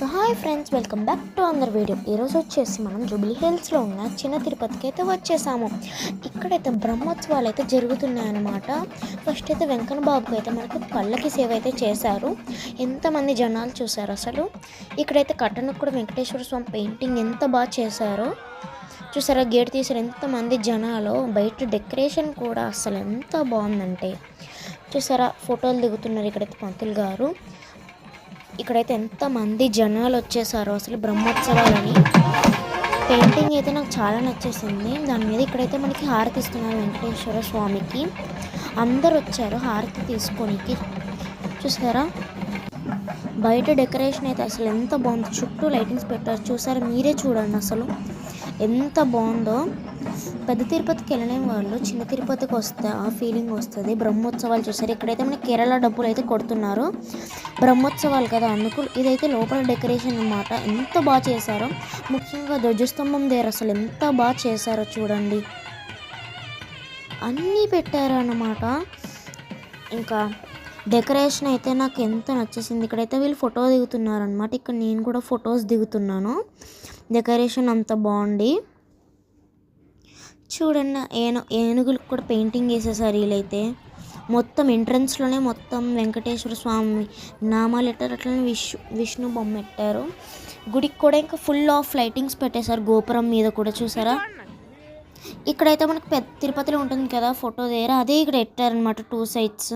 So hi friends, welcome back to another video. ఈరోజు వచ్చేసి మనం జూబ్లీ హిల్స్లో ఉన్న చిన్న తిరుపతికి అయితే వచ్చేసాము. ఇక్కడైతే బ్రహ్మోత్సవాలు అయితే జరుగుతున్నాయన్నమాట. ఫస్ట్ అయితే వెంకన్న బాబుకి అయితే మనకు పల్లకి సేవ అయితే చేశారు. ఎంతమంది జనాలు చూశారు అసలు. ఇక్కడైతే కట్టనకు కూడా వెంకటేశ్వర స్వామి పెయింటింగ్ ఎంత బాగా చేశారో చూసారా. గేట్ తీసారు ఎంతమంది జనాలు. బయట డెకరేషన్ కూడా అసలు ఎంత బాగుందంటే చూసారా. ఫోటోలు దిగుతున్నారు ఇక్కడైతే పంతులు గారు. ఇక్కడైతే ఎంతమంది జనాలు వచ్చేసారో అసలు. బ్రహ్మోత్సవాలని పెయింటింగ్ అయితే నాకు చాలా నచ్చేసింది. దాని మీద ఇక్కడైతే మనకి హారతి ఇస్తున్నారు వెంకటేశ్వర స్వామికి. అందరు వచ్చారు హారతి తీసుకోనికి. చూసారా బయట డెకరేషన్ అయితే అసలు ఎంత బాగుంది. చుట్టూ లైటింగ్స్ పెట్టారు చూసారా. మీరే చూడండి అసలు ఎంత బాగుందో. పెద్ద తిరుపతికి వెళ్ళలేని వాళ్ళు చిన్న తిరుపతికి వస్తే ఆ ఫీలింగ్ వస్తుంది. బ్రహ్మోత్సవాలు చూసారు. ఇక్కడైతే మనకి కేరళ డబ్బులు అయితే కొడుతున్నారు. బ్రహ్మోత్సవాలు కదా అందుకు. ఇదైతే లోపల డెకరేషన్ అన్నమాట. ఎంత బాగా చేశారో. ముఖ్యంగా ధ్వజస్తంభం దగ్గర అసలు ఎంత బాగా చేశారో చూడండి. అన్నీ పెట్టారన్నమాట. ఇంకా డెకరేషన్ అయితే నాకు ఎంత నచ్చేసింది. ఇక్కడైతే వీళ్ళు ఫోటో దిగుతున్నారు అనమాట. ఇక్కడ నేను కూడా ఫొటోస్ దిగుతున్నాను. డెకరేషన్ అంత బాగుంది చూడండి. ఏనుగులకు కూడా పెయింటింగ్ వేసేసారు వీళ్ళైతే. మొత్తం ఎంట్రన్స్లోనే మొత్తం వెంకటేశ్వర స్వామి నామాలు పెట్టారు. అట్లనే విష్ణు బొమ్మ పెట్టారు. గుడికి కూడా ఇంకా ఫుల్ ఆఫ్ లైటింగ్స్ పెట్టేశారు గోపురం మీద కూడా చూసారా. ఇక్కడైతే మనకి పెద్ద తిరుపతిలో ఉంటుంది కదా ఫోటో దగ్గర, అదే ఇక్కడ పెట్టారనమాట 2 సైడ్స్.